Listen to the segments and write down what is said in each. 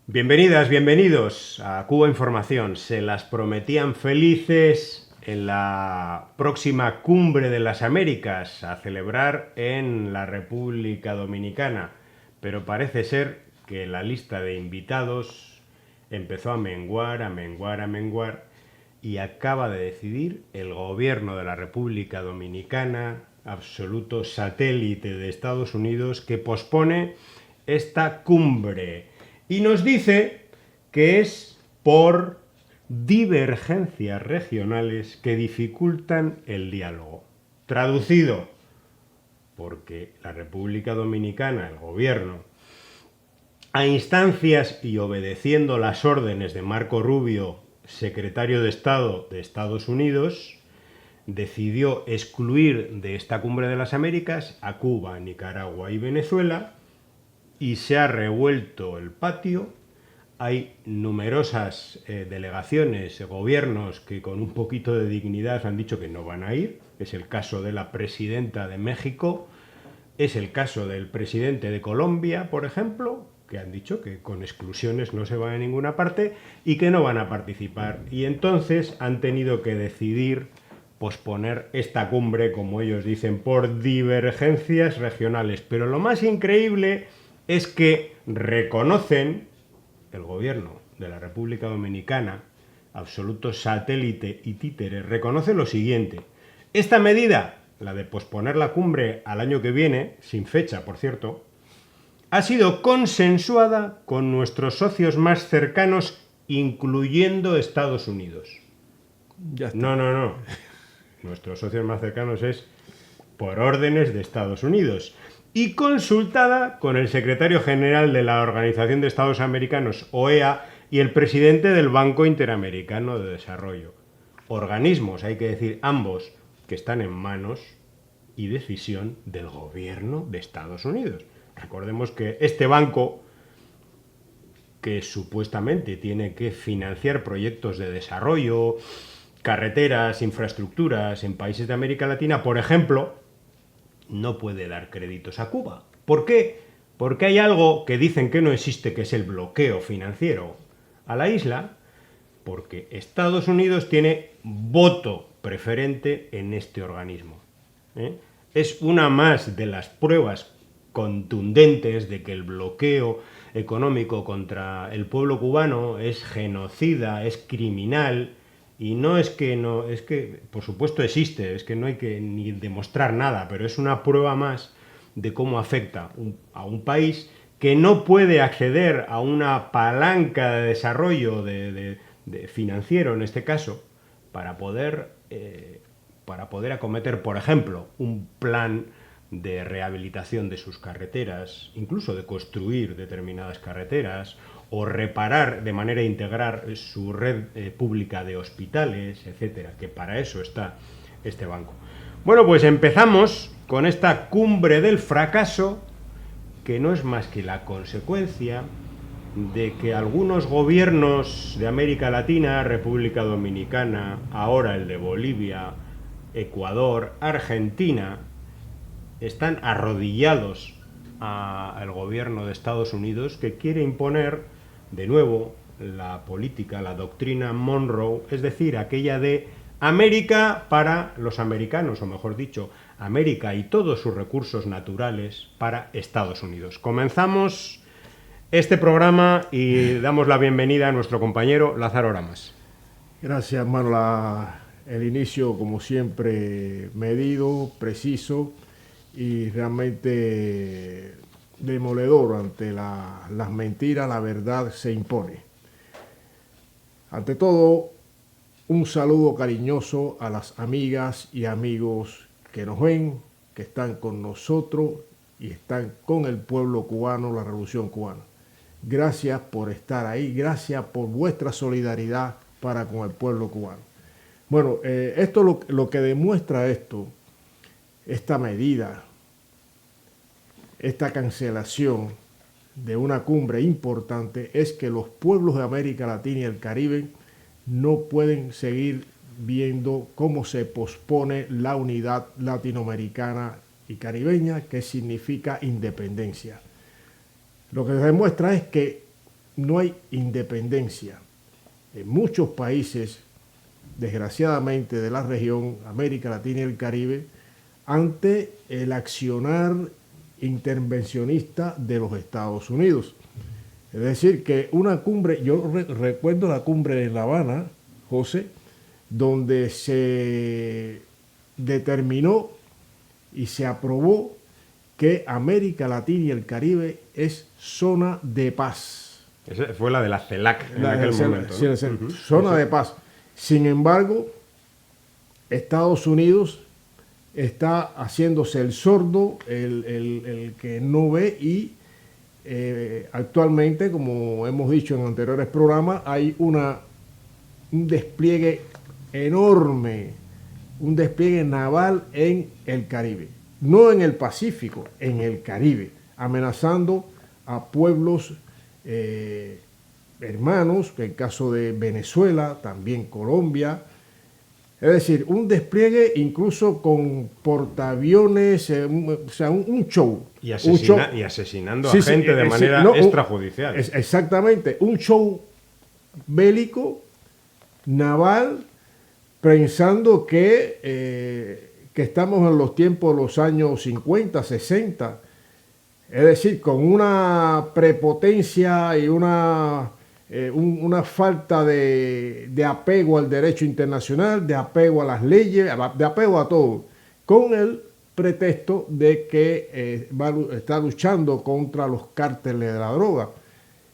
Bienvenidas, bienvenidos a Cuba Información. Se las prometían felices en la próxima Cumbre de las Américas a celebrar en la República Dominicana, pero parece ser que la lista de invitados empezó a menguar, y acaba de decidir el gobierno de la República Dominicana, absoluto satélite de Estados Unidos, que pospone esta cumbre. Y nos dice que es por divergencias regionales que dificultan el diálogo. Traducido, porque la República Dominicana, el gobierno, a instancias y obedeciendo las órdenes de Marco Rubio, secretario de Estado de Estados Unidos, decidió excluir de esta Cumbre de las Américas a Cuba, Nicaragua y Venezuela, y se ha revuelto el patio. Hay numerosas delegaciones, gobiernos que con un poquito de dignidad han dicho que no van a ir. Es el caso de la presidenta de México, es el caso del presidente de Colombia, por ejemplo, que han dicho que con exclusiones no se van a ninguna parte y que no van a participar. Y entonces han tenido que decidir posponer esta cumbre, como ellos dicen, por divergencias regionales. Pero lo más increíble es que reconocen, el gobierno de la República Dominicana, absoluto satélite y títere, reconoce lo siguiente: esta medida, la de posponer la cumbre al año que viene, sin fecha, por cierto, ha sido consensuada con nuestros socios más cercanos, incluyendo Estados Unidos. Ya está. No. Nuestros socios más cercanos es por órdenes de Estados Unidos. Y consultada con el secretario general de la Organización de Estados Americanos, OEA, y el presidente del Banco Interamericano de Desarrollo. Organismos, hay que decir ambos, que están en manos y decisión del gobierno de Estados Unidos. Recordemos que este banco, que supuestamente tiene que financiar proyectos de desarrollo, carreteras, infraestructuras en países de América Latina, por ejemplo, no puede dar créditos a Cuba. ¿Por qué? Porque hay algo que dicen que no existe, que es el bloqueo financiero a la isla, porque Estados Unidos tiene voto preferente en este organismo. Es una más de las pruebas contundentes de que el bloqueo económico contra el pueblo cubano es genocida, es criminal. Y no es que por supuesto existe, es que no hay que ni demostrar nada, pero es una prueba más de cómo afecta a un país que no puede acceder a una palanca de desarrollo de financiero, en este caso, para poder acometer, por ejemplo, un plan de rehabilitación de sus carreteras, incluso de construir determinadas carreteras, o reparar de manera integral su red pública de hospitales, etcétera, que para eso está este banco. Bueno, pues empezamos con esta cumbre del fracaso, que no es más que la consecuencia de que algunos gobiernos de América Latina, República Dominicana, ahora el de Bolivia, Ecuador, Argentina, están arrodillados al gobierno de Estados Unidos, que quiere imponer de nuevo la política, la doctrina Monroe, es decir, aquella de América para los americanos, o mejor dicho, América y todos sus recursos naturales para Estados Unidos. Comenzamos este programa y damos la bienvenida a nuestro compañero Lázaro Aramas. Gracias, hermano. El inicio, como siempre, medido, preciso y realmente demoledor. Ante las mentiras, la verdad se impone. Ante todo, un saludo cariñoso a las amigas y amigos que nos ven, que están con nosotros y están con el pueblo cubano, la revolución cubana. Gracias por estar ahí, gracias por vuestra solidaridad para con el pueblo cubano. Bueno, esto lo que demuestra esta medida, esta cancelación de una cumbre importante, es que los pueblos de América Latina y el Caribe no pueden seguir viendo cómo se pospone la unidad latinoamericana y caribeña, que significa independencia. Lo que demuestra es que no hay independencia en muchos países, desgraciadamente, de la región, América Latina y el Caribe, ante el accionar intervencionista de los Estados Unidos. Es decir, que una cumbre, yo recuerdo la cumbre de La Habana, José, donde se determinó y se aprobó que América Latina y el Caribe es zona de paz. Esa fue la de la CELAC en aquel momento, ¿no? Sí, zona de paz. Sin embargo, Estados Unidos está haciéndose el sordo, el que no ve, y actualmente, como hemos dicho en anteriores programas, hay un despliegue enorme, un despliegue naval en el Caribe, no en el Pacífico, en el Caribe, amenazando a pueblos hermanos, que en el caso de Venezuela, también Colombia. Es decir, un despliegue incluso con portaaviones, o sea, un show. Y asesinando a gente de manera extrajudicial. Exactamente, un show bélico, naval, pensando que estamos en los tiempos de los años 50, 60. Es decir, con una prepotencia y una falta de apego al derecho internacional, de apego a las leyes, de apego a todo, con el pretexto de que está luchando contra los cárteles de la droga.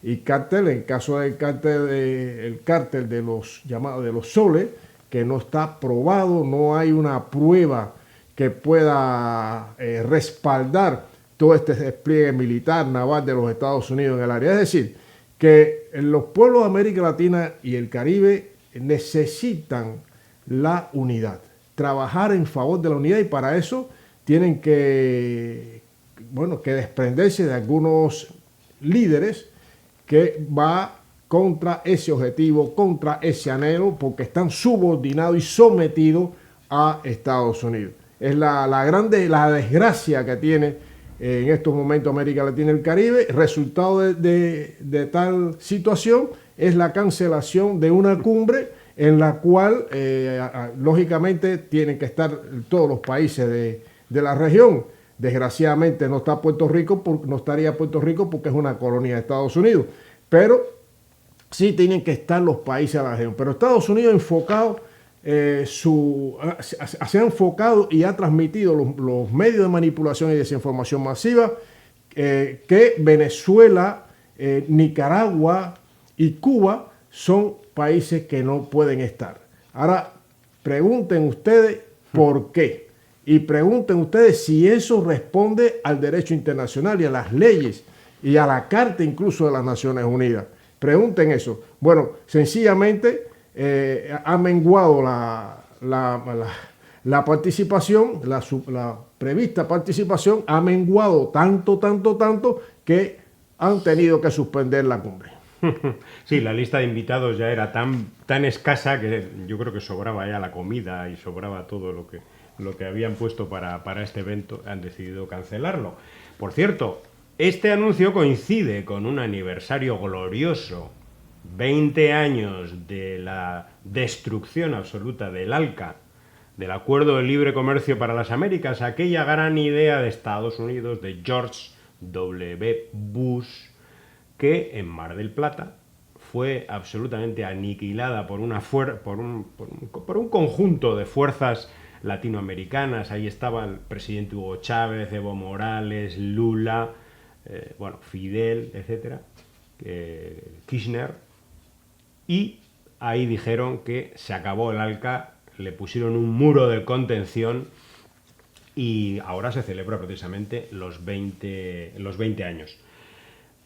Y cártel, en caso del cártel de los llamados de los soles, que no está probado, no hay una prueba que pueda respaldar todo este despliegue militar naval de los Estados Unidos en el área. Es decir, que los pueblos de América Latina y el Caribe necesitan la unidad, trabajar en favor de la unidad, y para eso tienen que desprenderse de algunos líderes que va contra ese objetivo, contra ese anhelo, porque están subordinados y sometidos a Estados Unidos. Es la desgracia que tiene en estos momentos América Latina y el Caribe. Resultado de tal situación es la cancelación de una cumbre en la cual, lógicamente, tienen que estar todos los países de la región. Desgraciadamente no está Puerto Rico, no estaría Puerto Rico porque es una colonia de Estados Unidos, pero sí tienen que estar los países de la región. Pero Estados Unidos se ha enfocado y ha transmitido los medios de manipulación y desinformación masiva que Venezuela, Nicaragua y Cuba son países que no pueden estar. Ahora, pregunten ustedes por qué. Y pregunten ustedes si eso responde al derecho internacional y a las leyes y a la Carta incluso de las Naciones Unidas. Pregunten eso. Bueno, sencillamente ha menguado la participación, la prevista participación ha menguado tanto que han tenido que suspender la cumbre. Sí, la lista de invitados ya era tan escasa que yo creo que sobraba ya la comida y sobraba todo lo que habían puesto para este evento. Han decidido cancelarlo. Por cierto, este anuncio coincide con un aniversario glorioso, 20 años de la destrucción absoluta del ALCA, del Acuerdo de Libre Comercio para las Américas, aquella gran idea de Estados Unidos, de George W. Bush, que en Mar del Plata fue absolutamente aniquilada por un conjunto de fuerzas latinoamericanas. Ahí estaba el presidente Hugo Chávez, Evo Morales, Lula, Fidel, etcétera, Kirchner, y ahí dijeron que se acabó el ALCA, le pusieron un muro de contención y ahora se celebra precisamente los 20 años.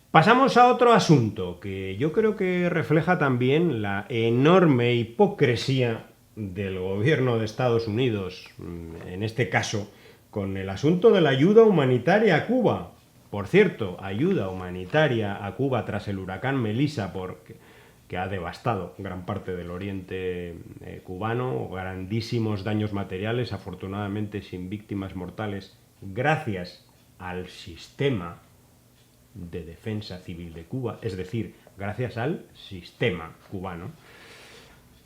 Pasamos a otro asunto que yo creo que refleja también la enorme hipocresía del gobierno de Estados Unidos, en este caso, con el asunto de la ayuda humanitaria a Cuba. Por cierto, ayuda humanitaria a Cuba tras el huracán Melissa, que ha devastado gran parte del oriente cubano, grandísimos daños materiales, afortunadamente sin víctimas mortales, gracias al sistema de Defensa Civil de Cuba, es decir, gracias al sistema cubano.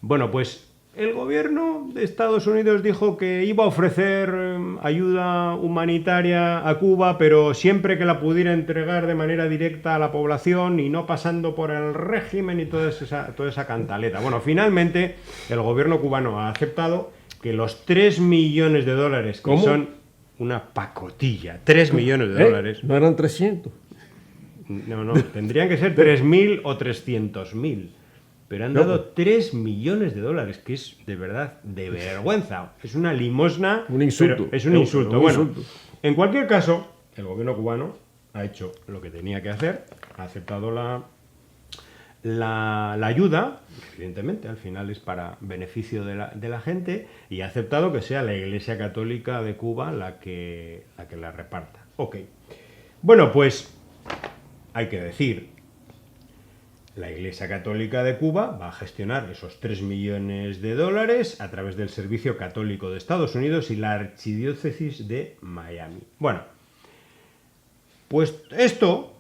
Bueno, pues el gobierno de Estados Unidos dijo que iba a ofrecer ayuda humanitaria a Cuba, pero siempre que la pudiera entregar de manera directa a la población y no pasando por el régimen y toda esa cantaleta. Bueno, finalmente el gobierno cubano ha aceptado que los 3 millones de dólares, que ¿Cómo? son una pacotilla, 3 millones de dólares. ¿No eran 300? No, tendrían que ser 3.000 o 300.000. Pero han dado 3 millones de dólares, que es de verdad de vergüenza. Es una limosna. Un insulto. Es un insulto. Un Bueno, insulto. en cualquier caso, el gobierno cubano ha hecho lo que tenía que hacer, ha aceptado la ayuda, evidentemente, al final es para beneficio de la gente, y ha aceptado que sea la Iglesia Católica de Cuba la que la reparta. Ok. Bueno, pues hay que decir, la Iglesia Católica de Cuba va a gestionar esos 3 millones de dólares a través del Servicio Católico de Estados Unidos y la Archidiócesis de Miami. Bueno, pues esto,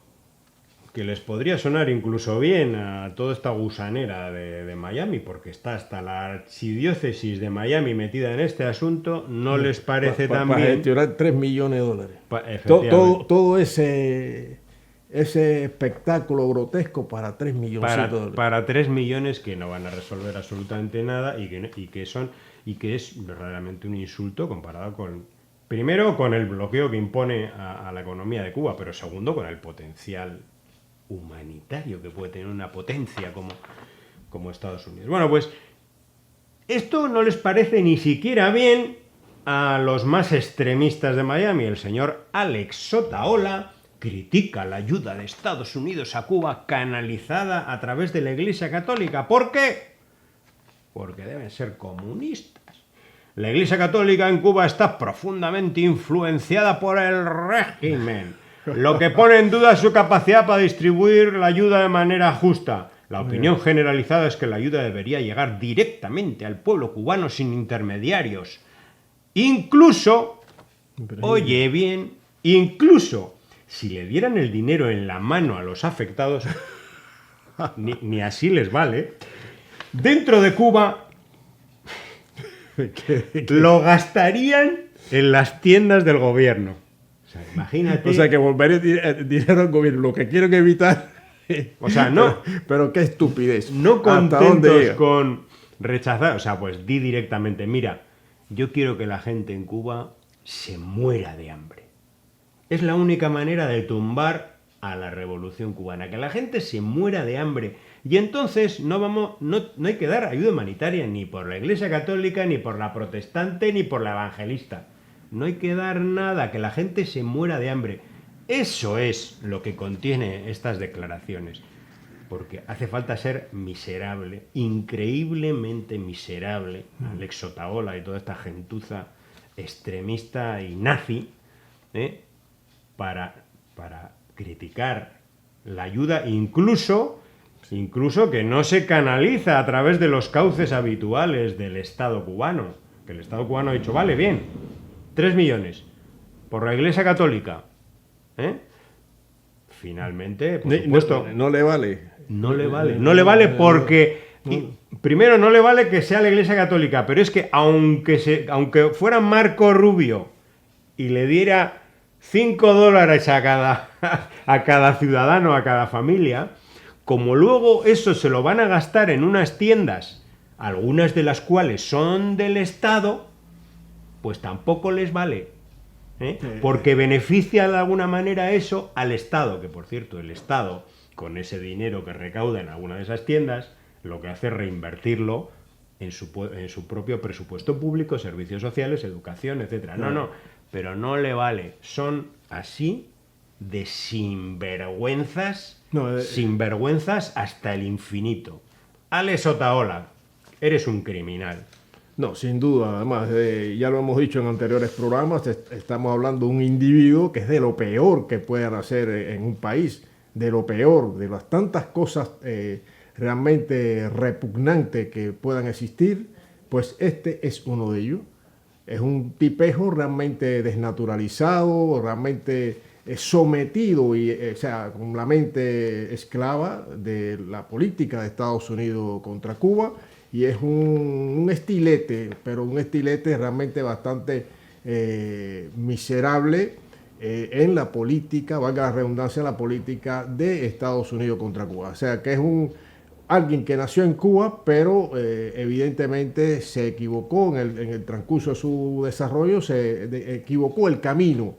que les podría sonar incluso bien a toda esta gusanera de Miami, porque está hasta la Archidiócesis de Miami metida en este asunto, no les parece tan Para bien. gestionar 3 millones de dólares. Efectivamente. Todo ese espectáculo grotesco para 3 millones de dólares. Para 3 millones que no van a resolver absolutamente nada y que es verdaderamente un insulto comparado con, primero, con el bloqueo que impone a la economía de Cuba, pero segundo, con el potencial humanitario que puede tener una potencia como Estados Unidos. Bueno, pues esto no les parece ni siquiera bien a los más extremistas de Miami. El señor Alex Sotaola critica la ayuda de Estados Unidos a Cuba canalizada a través de la Iglesia Católica. ¿Por qué? Porque deben ser comunistas. La Iglesia Católica en Cuba está profundamente influenciada por el régimen, lo que pone en duda su capacidad para distribuir la ayuda de manera justa. La opinión generalizada es que la ayuda debería llegar directamente al pueblo cubano sin intermediarios. Incluso, oye bien, incluso si le dieran el dinero en la mano a los afectados, ni así les vale, dentro de Cuba lo gastarían en las tiendas del gobierno. O sea, imagínate. O sea, que volver el dinero al gobierno, lo que quieren evitar. O sea, no. Pero qué estupidez. No ¿Hasta dónde contentos llega? con rechazar, o sea, pues di directamente, mira, yo quiero que la gente en Cuba se muera de hambre. Es la única manera de tumbar a la revolución cubana, que la gente se muera de hambre. Y entonces no hay que dar ayuda humanitaria ni por la Iglesia Católica, ni por la protestante, ni por la evangelista. No hay que dar nada, que la gente se muera de hambre. Eso es lo que contiene estas declaraciones. Porque hace falta ser miserable, increíblemente miserable, Alex Sotaola y toda esta gentuza extremista y nazi, para criticar la ayuda, incluso que no se canaliza a través de los cauces habituales del Estado cubano. Que el Estado cubano ha dicho, vale, bien, 3 millones por la Iglesia Católica. Finalmente, por supuesto, No le vale. no le vale. No le vale porque, primero, no le vale que sea la Iglesia Católica, pero es que aunque fuera Marco Rubio y le diera $5 a cada ciudadano, a cada familia, como luego eso se lo van a gastar en unas tiendas, algunas de las cuales son del Estado, pues tampoco les vale. Porque beneficia de alguna manera eso al Estado, que por cierto, el Estado, con ese dinero que recauda en alguna de esas tiendas, lo que hace es reinvertirlo en su propio presupuesto público, servicios sociales, educación, etcétera. No, pero no le vale. Son así de sinvergüenzas, sinvergüenzas hasta el infinito. Alex Sotaola, eres un criminal. No, sin duda. Además, ya lo hemos dicho en anteriores programas, estamos hablando de un individuo que es de lo peor que puedan hacer en un país, de lo peor, de las tantas cosas realmente repugnantes que puedan existir, pues este es uno de ellos. Es un tipejo realmente desnaturalizado, realmente sometido y, o sea, con la mente esclava de la política de Estados Unidos contra Cuba, y es un estilete, pero un estilete realmente bastante miserable en la política, valga la redundancia, la política de Estados Unidos contra Cuba. O sea, que es alguien que nació en Cuba, pero evidentemente se equivocó en el transcurso de su desarrollo, equivocó el camino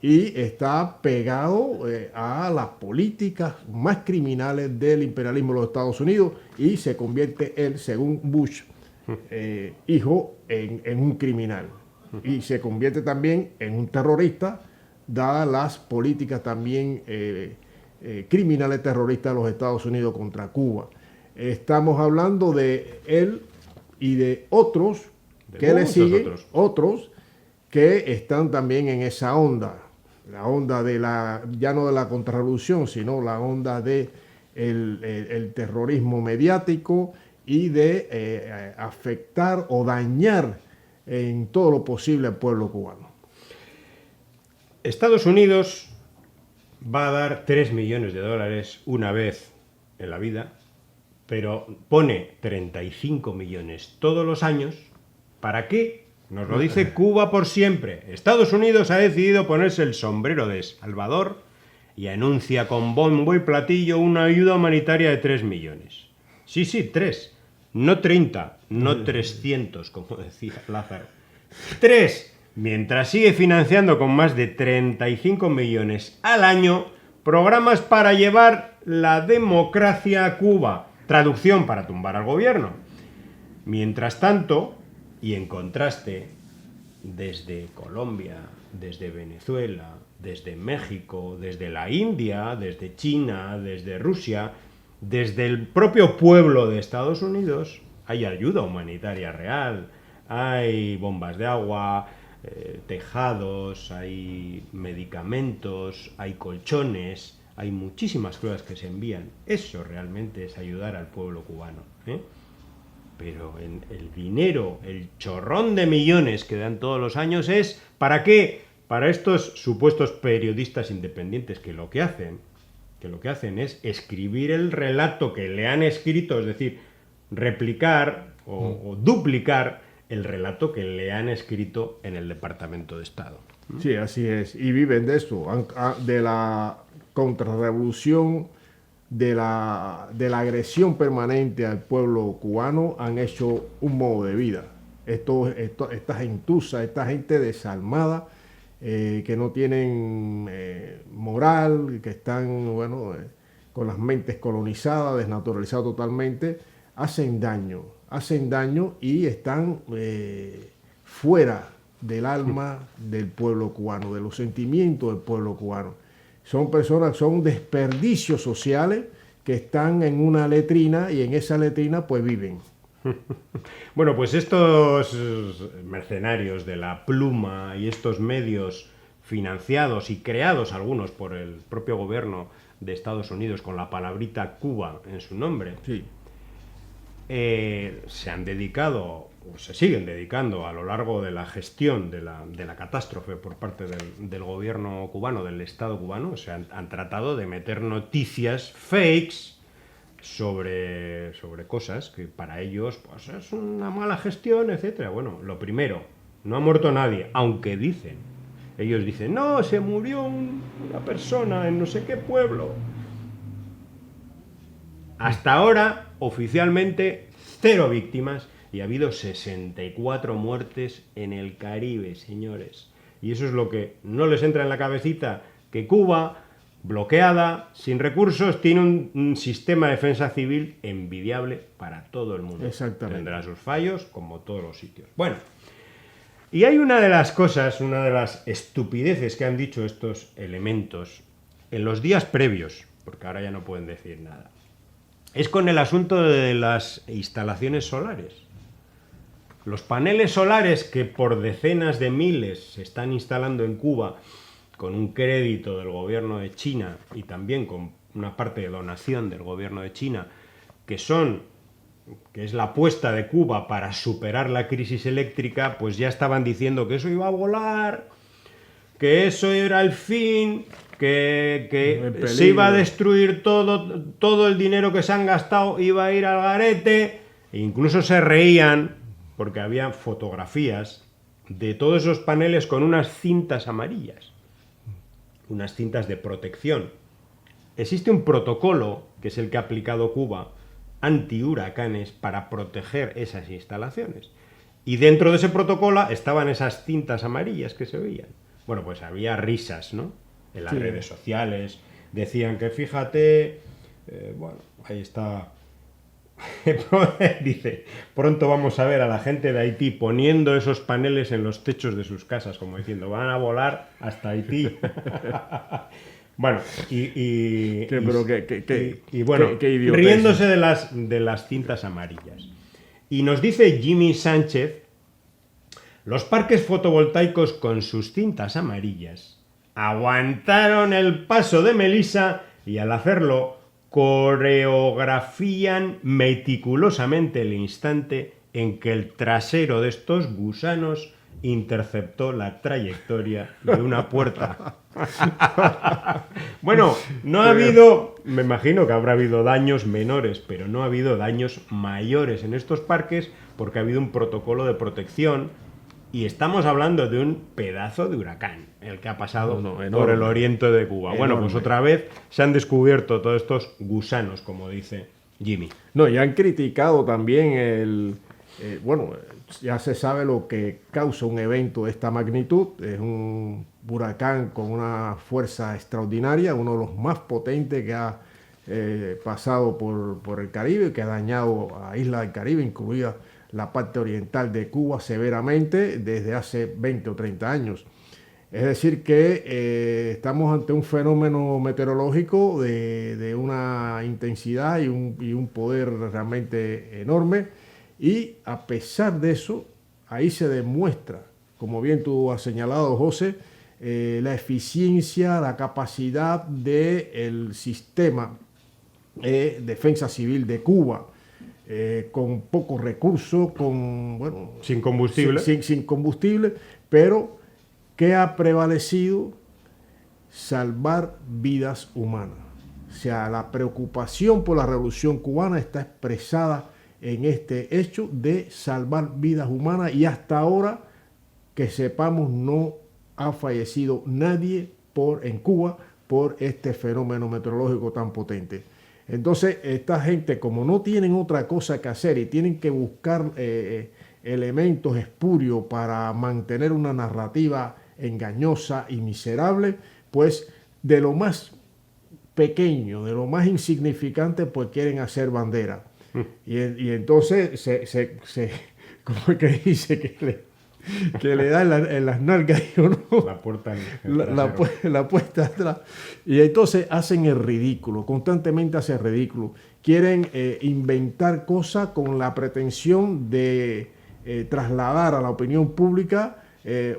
y está pegado a las políticas más criminales del imperialismo de los Estados Unidos, y se convierte él, según Bush, hijo, en un criminal. Y se convierte también en un terrorista, dadas las políticas también criminales terroristas de los Estados Unidos contra Cuba. Estamos hablando de él y de otros que le siguen, otros que están también en esa onda. La onda de ya no de la contrarrevolución, sino la onda de el terrorismo mediático y de afectar o dañar en todo lo posible al pueblo cubano. Estados Unidos va a dar 3 millones de dólares una vez en la vida, pero pone 35 millones todos los años. ¿Para qué? Nos lo dice Cuba por siempre. Estados Unidos ha decidido ponerse el sombrero de Salvador y anuncia con bombo y platillo una ayuda humanitaria de 3 millones. Sí, 3. No 30, no 300, como decía Lázaro. 3. Mientras sigue financiando con más de 35 millones al año programas para llevar la democracia a Cuba. Traducción: para tumbar al gobierno. Mientras tanto, y en contraste, desde Colombia, desde Venezuela, desde México, desde la India, desde China, desde Rusia, desde el propio pueblo de Estados Unidos, hay ayuda humanitaria real, hay bombas de agua, tejados, hay medicamentos, hay colchones, hay muchísimas cosas que se envían. Eso realmente es ayudar al pueblo cubano, ¿eh? Pero el dinero, el chorrón de millones que dan todos los años es ¿para qué? Para estos supuestos periodistas independientes que lo que hacen es escribir el relato que le han escrito, es decir, replicar o duplicar el relato que le han escrito en el Departamento de Estado. Sí, así es. Y viven de eso, de la contrarrevolución, de la agresión permanente al pueblo cubano. Han hecho un modo de vida. Esta gentuza, esta gente desalmada, que no tienen moral, que están, con las mentes colonizadas, desnaturalizadas totalmente, hacen daño y están fuera del alma del pueblo cubano, de los sentimientos del pueblo cubano. Son personas, son desperdicios sociales que están en una letrina, y en esa letrina pues viven. Bueno, pues estos mercenarios de la pluma y estos medios financiados y creados algunos por el propio gobierno de Estados Unidos con la palabrita Cuba en su nombre, sí, se han dedicado o se siguen dedicando a lo largo de la gestión de la catástrofe por parte del gobierno cubano, del Estado cubano. O sea, han tratado de meter noticias fakes sobre cosas que para ellos pues, es una mala gestión, etcétera. Bueno, lo primero, no ha muerto nadie, aunque ellos dicen, no, se murió una persona en no sé qué pueblo. Hasta ahora, oficialmente, 0 víctimas, y ha habido 64 muertes en el Caribe, señores. Y eso es lo que no les entra en la cabecita, que Cuba, bloqueada, sin recursos, tiene un sistema de defensa civil envidiable para todo el mundo. Exactamente. Tendrá sus fallos, como todos los sitios. Bueno, y hay una de las cosas, una de las estupideces que han dicho estos elementos en los días previos, porque ahora ya no pueden decir nada, es con el asunto de las instalaciones solares. Los paneles solares que por decenas de miles se están instalando en Cuba con un crédito del gobierno de China y también con una parte de donación del gobierno de China, que es la apuesta de Cuba para superar la crisis eléctrica, pues ya estaban diciendo que eso iba a volar, que eso era el fin. que se iba a destruir todo el dinero que se han gastado, iba a ir al garete. E incluso se reían porque había fotografías de todos esos paneles con unas cintas amarillas, unas cintas de protección. Existe un protocolo, que es el que ha aplicado Cuba, anti-huracanes para proteger esas instalaciones. Y dentro de ese protocolo estaban esas cintas amarillas que se veían. Bueno, pues había risas, ¿no? En las redes sociales. Decían que fíjate, bueno, ahí está. Dice, pronto vamos a ver a la gente de Haití poniendo esos paneles en los techos de sus casas, como diciendo, van a volar hasta Haití. Bueno, riéndose de las cintas amarillas. Y nos dice Jimmy Sánchez, los parques fotovoltaicos con sus cintas amarillas aguantaron el paso de Melissa y al hacerlo coreografían meticulosamente el instante en que el trasero de estos gusanos interceptó la trayectoria de una puerta. Bueno, no ha habido, me imagino que habrá habido daños menores, pero no ha habido daños mayores en estos parques porque ha habido un protocolo de protección y estamos hablando de un pedazo de huracán, el que ha pasado por el oriente de Cuba. Enorme. Bueno, pues otra vez se han descubierto todos estos gusanos, como dice Jimmy. No, y han criticado también bueno, ya se sabe lo que causa un evento de esta magnitud. Es un huracán con una fuerza extraordinaria, uno de los más potentes que ha pasado por el Caribe, que ha dañado a islas del Caribe, incluida la parte oriental de Cuba severamente desde hace 20 o 30 años. Es decir que estamos ante un fenómeno meteorológico de una intensidad y un poder realmente enorme. Y a pesar de eso, ahí se demuestra, como bien tú has señalado, José, la eficiencia, la capacidad del sistema de defensa civil de Cuba, con pocos recursos, sin combustible. Sin combustible, pero ¿qué ha prevalecido? Salvar vidas humanas. O sea, la preocupación por la revolución cubana está expresada en este hecho de salvar vidas humanas y hasta ahora, que sepamos, no ha fallecido nadie en Cuba por este fenómeno meteorológico tan potente. Entonces, esta gente, como no tienen otra cosa que hacer y tienen que buscar elementos espurios para mantener una narrativa engañosa y miserable, pues de lo más pequeño, de lo más insignificante, pues quieren hacer bandera. Y entonces como es que dice que le da en las nalgas, ¿no? La puerta atrás. Y entonces hacen el ridículo, constantemente hacen el ridículo. Quieren inventar cosas con la pretensión de trasladar a la opinión pública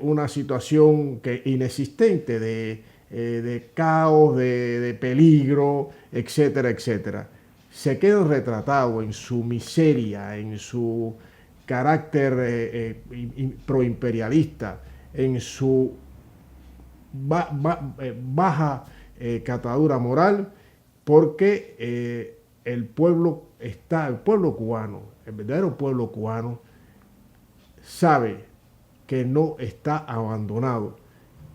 una situación inexistente de caos, de peligro, etcétera, etcétera. Se quedan retratados en su miseria, en su carácter proimperialista, en su baja catadura moral, porque el pueblo cubano, el verdadero pueblo cubano, sabe que no está abandonado,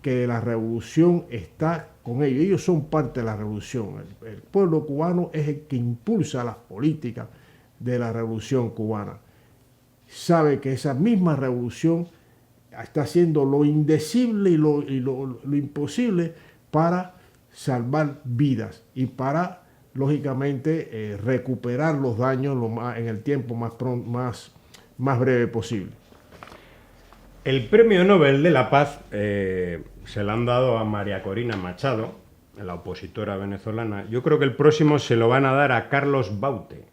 que la revolución está con ellos. Ellos son parte de la revolución. El pueblo cubano es el que impulsa las políticas de la revolución cubana. Sabe que esa misma revolución está haciendo lo indecible y lo imposible para salvar vidas y para, lógicamente, recuperar los daños en el tiempo más breve posible. El Premio Nobel de la Paz se lo han dado a María Corina Machado, la opositora venezolana. Yo creo que el próximo se lo van a dar a Carlos Baute,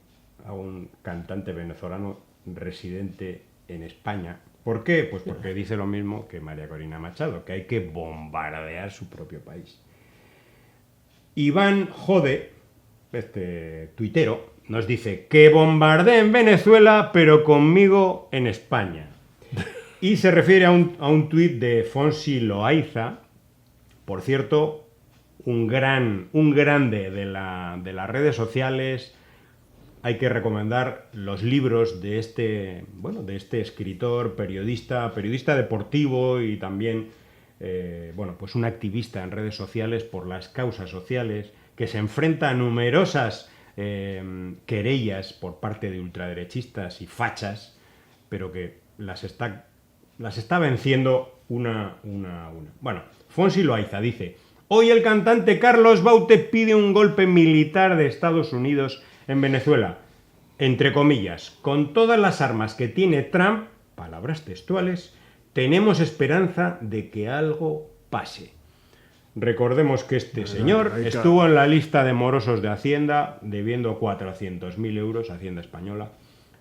a un cantante venezolano residente en España. ¿Por qué? Pues porque dice lo mismo que María Corina Machado, que hay que bombardear su propio país. Iván Jode, este tuitero, nos dice que bombardeen Venezuela, pero conmigo en España. Y se refiere a un tuit de Fonsi Loaiza, por cierto, un grande de las redes sociales. Hay que recomendar los libros de este escritor, periodista deportivo y también, pues un activista en redes sociales por las causas sociales, que se enfrenta a numerosas querellas por parte de ultraderechistas y fachas, pero que las está venciendo una. Bueno, Fonsi Loaiza dice: hoy el cantante Carlos Baute pide un golpe militar de Estados Unidos en Venezuela, entre comillas, con todas las armas que tiene Trump, palabras textuales, tenemos esperanza de que algo pase. Recordemos que este señor estuvo en la lista de morosos de Hacienda, debiendo 400.000 euros a Hacienda Española.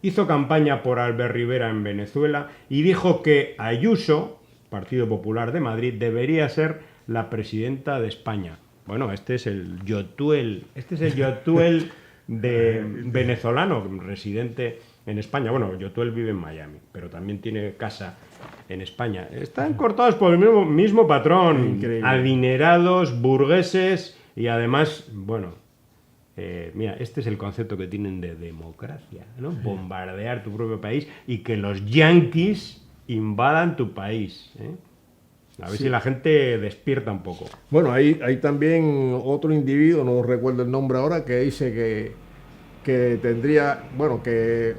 Hizo campaña por Albert Rivera en Venezuela y dijo que Ayuso, Partido Popular de Madrid, debería ser la presidenta de España. Bueno, este es el Yotuel de venezolano, residente en España. Bueno, Yotuel vive en Miami, pero también tiene casa en España. Están cortados por el mismo patrón. Increíble. Adinerados, burgueses y además, mira, este es el concepto que tienen de democracia, ¿no? Bombardear tu propio país y que los yanquis invadan tu país, ¿eh? A ver si la gente despierta un poco. Bueno, hay también otro individuo, no recuerdo el nombre ahora, que dice que tendría, que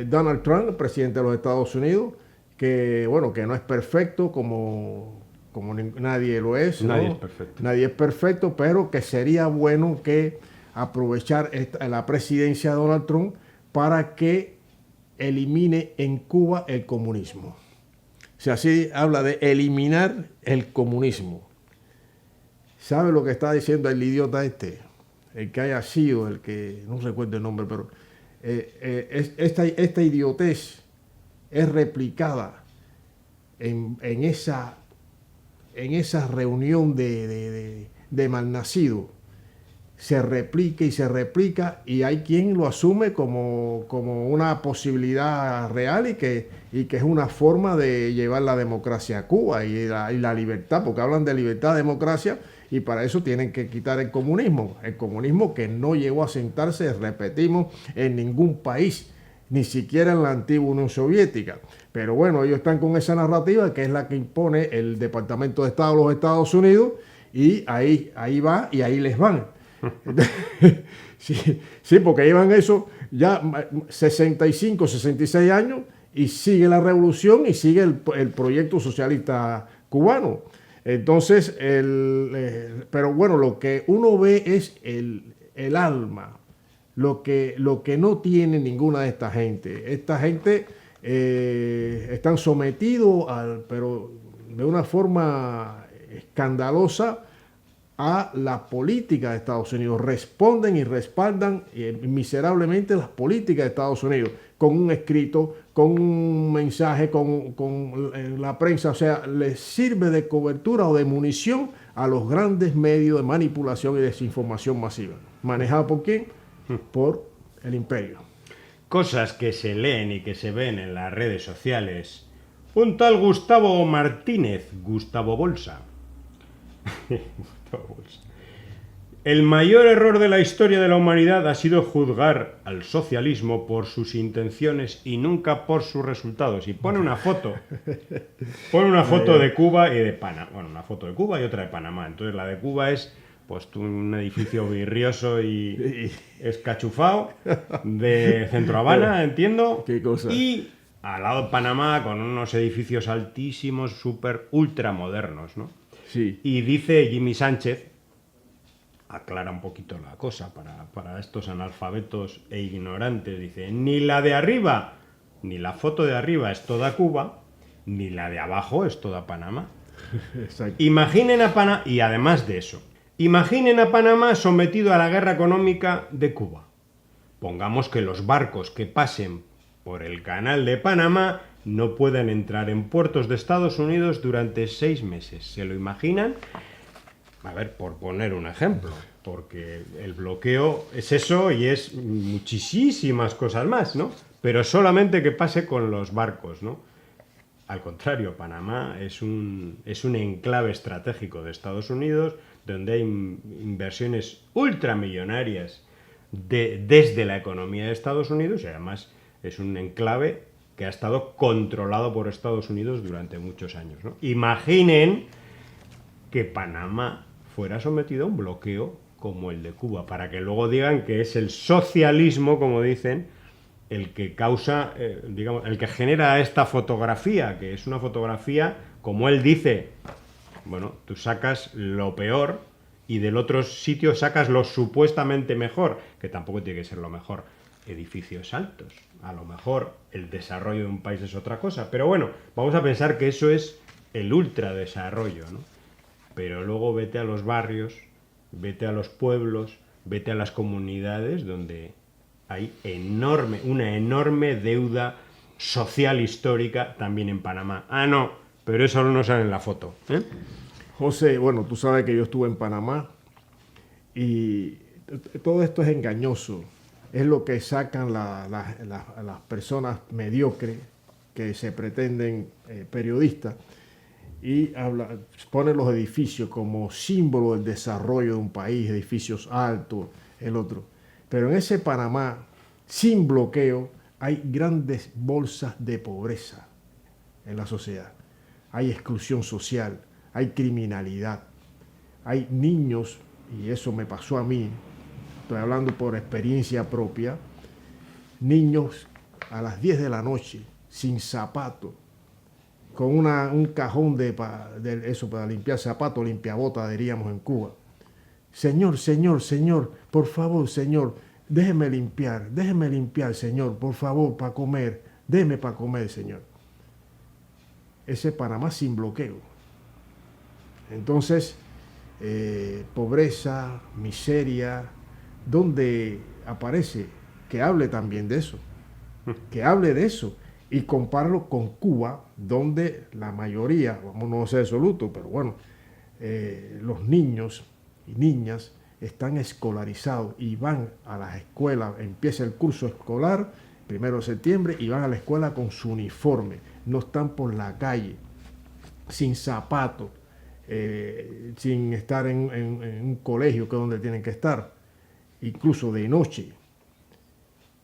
Donald Trump, presidente de los Estados Unidos, que no es perfecto como nadie lo es. Nadie es perfecto. Nadie es perfecto, pero que sería bueno que aprovechar la presidencia de Donald Trump para que elimine en Cuba el comunismo. O sea, así habla de eliminar el comunismo. ¿Sabe lo que está diciendo el idiota este? El que haya sido, el que no recuerdo el nombre, pero esta idiotez es replicada en esa reunión de malnacidos. Se replica y hay quien lo asume como una posibilidad real y que es una forma de llevar la democracia a Cuba y la libertad, porque hablan de libertad, democracia, y para eso tienen que quitar el comunismo que no llegó a sentarse, repetimos, en ningún país, ni siquiera en la antigua Unión Soviética. Pero bueno, ellos están con esa narrativa que es la que impone el Departamento de Estado de los Estados Unidos y ahí va y ahí les van. Sí, porque llevan eso ya 65, 66 años y sigue la revolución y sigue el proyecto socialista cubano. Entonces, pero bueno, lo que uno ve es el alma, lo que no tiene ninguna de esta gente. Esta gente están sometidos, pero de una forma escandalosa, a la política de Estados Unidos. Responden y respaldan miserablemente las políticas de Estados Unidos, con un escrito, con un mensaje, con la prensa. O sea, les sirve de cobertura o de munición a los grandes medios de manipulación y desinformación masiva. ¿Manejado por quién? Por el imperio. Cosas que se leen y que se ven en las redes sociales. Un tal Gustavo Martínez, Gustavo Bolsa. El mayor error de la historia de la humanidad ha sido juzgar al socialismo por sus intenciones y nunca por sus resultados. Y pone una foto de Cuba y de Panamá. Bueno, una foto de Cuba y otra de Panamá. Entonces la de Cuba es pues un edificio virrioso y escachufado de Centro Habana, entiendo. ¿Qué cosa? Y al lado de Panamá con unos edificios altísimos, súper ultramodernos, ¿no? Sí. Y dice Jimmy Sánchez, aclara un poquito la cosa para estos analfabetos e ignorantes, dice: ni la de arriba, ni la foto de arriba es toda Cuba, ni la de abajo es toda Panamá. Exacto. Imaginen a Panamá, y además de eso, imaginen a Panamá sometido a la guerra económica de Cuba. Pongamos que los barcos que pasen por el canal de Panamá no pueden entrar en puertos de Estados Unidos durante 6 meses. ¿Se lo imaginan? A ver, por poner un ejemplo, porque el bloqueo es eso y es muchísimas cosas más, ¿no? Pero solamente que pase con los barcos, ¿no? Al contrario, Panamá es un enclave estratégico de Estados Unidos, donde hay inversiones ultramillonarias desde la economía de Estados Unidos, y además es un enclave que ha estado controlado por Estados Unidos durante muchos años, ¿no? Imaginen que Panamá fuera sometido a un bloqueo como el de Cuba, para que luego digan que es el socialismo, como dicen, el que causa, digamos, el que genera esta fotografía, que es una fotografía, como él dice, bueno, tú sacas lo peor y del otro sitio sacas lo supuestamente mejor, que tampoco tiene que ser lo mejor, edificios altos. A lo mejor el desarrollo de un país es otra cosa, pero bueno, vamos a pensar que eso es el ultradesarrollo, ¿no? Pero luego vete a los barrios, vete a los pueblos, vete a las comunidades donde hay una enorme deuda social histórica también en Panamá. Ah, no, pero eso no sale en la foto, ¿eh? José, bueno, tú sabes que yo estuve en Panamá y todo esto es engañoso. Es lo que sacan las personas mediocres que se pretenden periodistas y ponen los edificios como símbolo del desarrollo de un país, edificios altos, el otro. Pero en ese Panamá, sin bloqueo, hay grandes bolsas de pobreza en la sociedad. Hay exclusión social, hay criminalidad, hay niños, y eso me pasó a mí, estoy hablando por experiencia propia, niños a las 10 de la noche, sin zapatos, con un cajón de eso para limpiar zapatos, limpiabotas, diríamos en Cuba. Señor, señor, señor, por favor, señor, déjeme limpiar, señor, por favor, para comer, déjeme para comer, señor. Ese Panamá sin bloqueo. Entonces, pobreza, miseria, donde aparece, que hable también de eso, que hable de eso y compáralo con Cuba, donde la mayoría, vamos no a ser absoluto, pero bueno, los niños y niñas están escolarizados y van a las escuelas, empieza el curso escolar, 1 de septiembre, y van a la escuela con su uniforme, no están por la calle, sin zapatos, sin estar en un colegio que es donde tienen que estar, incluso de noche,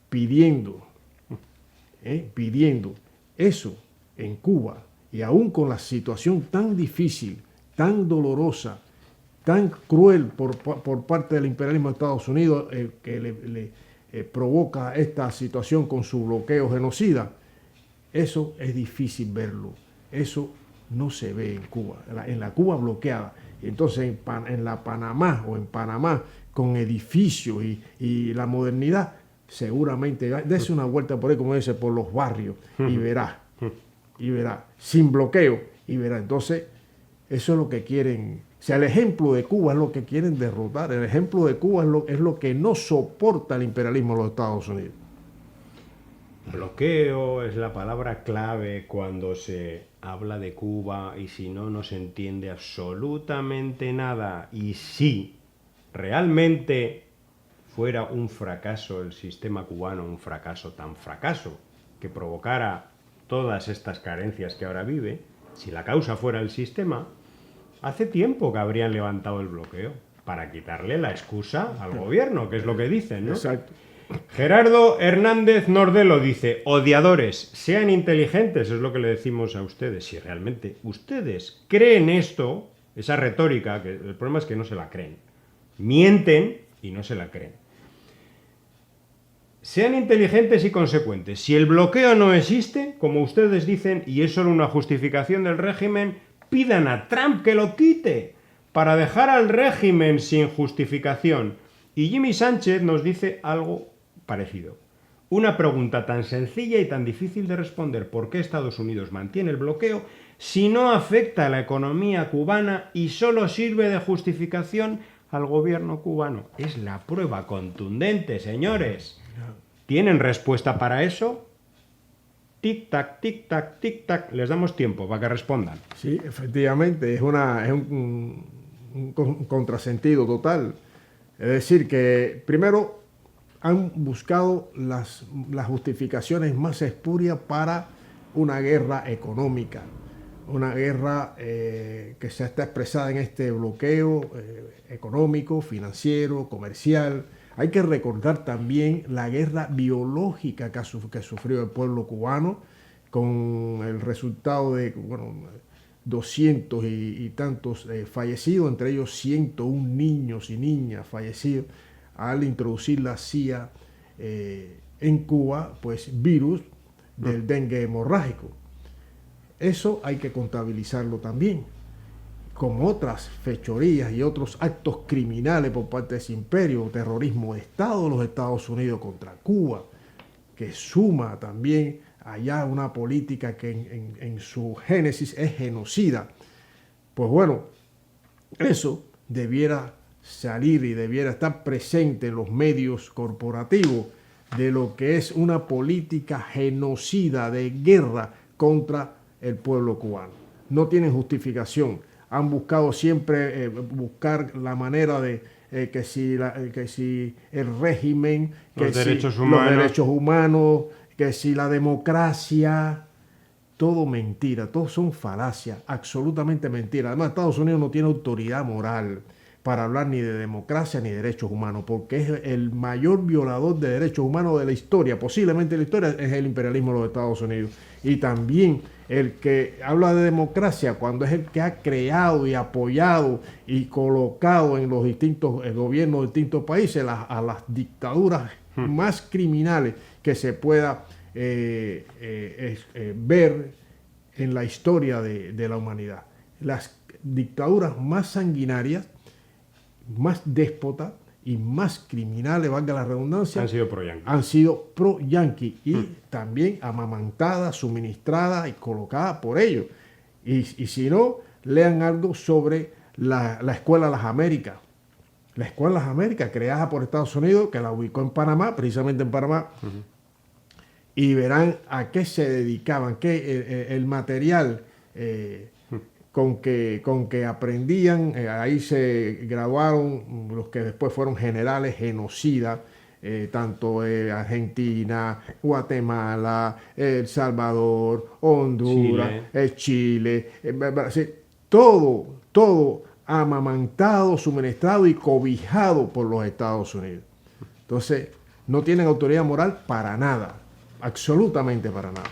pidiendo eso en Cuba, y aún con la situación tan difícil, tan dolorosa, tan cruel por parte del imperialismo de Estados Unidos, que le provoca esta situación con su bloqueo genocida. Eso es difícil verlo, eso no se ve en Cuba, en la Cuba bloqueada. Entonces en la Panamá o en Panamá, con edificios y la modernidad, seguramente, dése una vuelta por ahí, como dice, por los barrios, y verá, sin bloqueo, y verá. Entonces, eso es lo que quieren. O sea, el ejemplo de Cuba es lo que quieren derrotar. El ejemplo de Cuba es lo que no soporta el imperialismo de los Estados Unidos. Bloqueo es la palabra clave cuando se habla de Cuba, y si no, no se entiende absolutamente nada. Y si realmente fuera un fracaso el sistema cubano, un fracaso tan fracaso que provocara todas estas carencias que ahora vive, si la causa fuera el sistema, hace tiempo que habrían levantado el bloqueo para quitarle la excusa al gobierno, que es lo que dicen, ¿no? Exacto. Gerardo Hernández Nordelo dice: odiadores, sean inteligentes, es lo que le decimos a ustedes. Si realmente ustedes creen esto, esa retórica, que el problema es que no se la creen, mienten y no se la creen. Sean inteligentes y consecuentes. Si el bloqueo no existe, como ustedes dicen, y es solo una justificación del régimen, pidan a Trump que lo quite para dejar al régimen sin justificación. Y Jimmy Sánchez nos dice algo parecido. Una pregunta tan sencilla y tan difícil de responder: ¿por qué Estados Unidos mantiene el bloqueo si no afecta a la economía cubana y solo sirve de justificación al gobierno cubano? Es la prueba contundente, señores. ¿Tienen respuesta para eso? Tic-tac, tic-tac, tic-tac. Les damos tiempo para que respondan. Sí, efectivamente, es un contrasentido total. Es decir, que primero han buscado las justificaciones más espurias para una guerra económica, una guerra que se está expresada en este bloqueo económico, financiero, comercial. Hay que recordar también la guerra biológica que sufrió el pueblo cubano, con el resultado de 200 y tantos fallecidos, entre ellos 101 niños y niñas fallecidos al introducir la CIA en Cuba, pues virus del dengue hemorrágico. Eso hay que contabilizarlo también, con otras fechorías y otros actos criminales por parte de ese imperio, terrorismo de Estado de los Estados Unidos contra Cuba, que suma también allá una política que en su génesis es genocida. Pues bueno, eso debiera salir y debiera estar presente en los medios corporativos de lo que es una política genocida de guerra contra el pueblo cubano. No tienen justificación. Han buscado siempre buscar la manera de que si el régimen, los derechos humanos, que si la democracia, todo mentira, todo son falacias, absolutamente mentira. Además, Estados Unidos no tiene autoridad moral para hablar ni de democracia ni de derechos humanos, porque es el mayor violador de derechos humanos de la historia, posiblemente la historia, es el imperialismo de los Estados Unidos. Y también el que habla de democracia, cuando es el que ha creado y apoyado y colocado en los distintos gobiernos de distintos países a las dictaduras más criminales que se pueda ver en la historia de la humanidad. Las dictaduras más sanguinarias, más déspotas y más criminales, valga la redundancia, han sido pro-yanqui y también amamantadas, suministradas y colocadas por ellos. Y si no, lean algo sobre la Escuela de las Américas. La Escuela de las Américas, creada por Estados Unidos, que la ubicó en Panamá, precisamente en Panamá, y verán a qué se dedicaban, el material con que aprendían. Ahí se graduaron los que después fueron generales genocidas, tanto Argentina, Guatemala, El Salvador, Honduras, Chile, Brasil, todo amamantado, suministrado y cobijado por los Estados Unidos. Entonces, no tienen autoridad moral para nada, absolutamente para nada.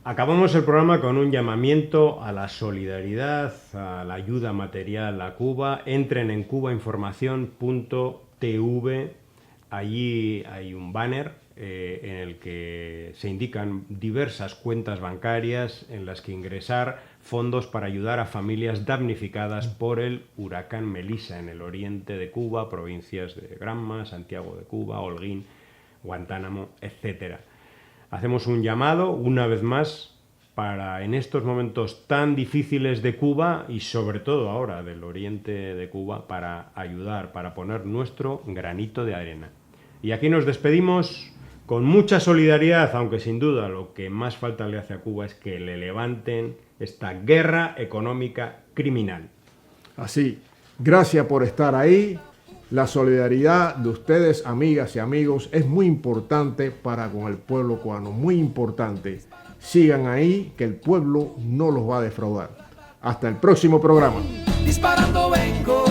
Acabamos el programa con un llamamiento a la solidaridad, a la ayuda material a Cuba. Entren en cubainformación.tv. Allí hay un banner en el que se indican diversas cuentas bancarias en las que ingresar fondos para ayudar a familias damnificadas por el huracán Melissa en el oriente de Cuba, provincias de Granma, Santiago de Cuba, Holguín, Guantánamo, etcétera. Hacemos un llamado, una vez más, para en estos momentos tan difíciles de Cuba y sobre todo ahora del oriente de Cuba, para ayudar, para poner nuestro granito de arena. Y aquí nos despedimos con mucha solidaridad, aunque sin duda lo que más falta le hace a Cuba es que le levanten esta guerra económica criminal. Así, gracias por estar ahí. La solidaridad de ustedes, amigas y amigos, es muy importante para con el pueblo cubano, muy importante. Sigan ahí, que el pueblo no los va a defraudar. Hasta el próximo programa. Disparando vengo.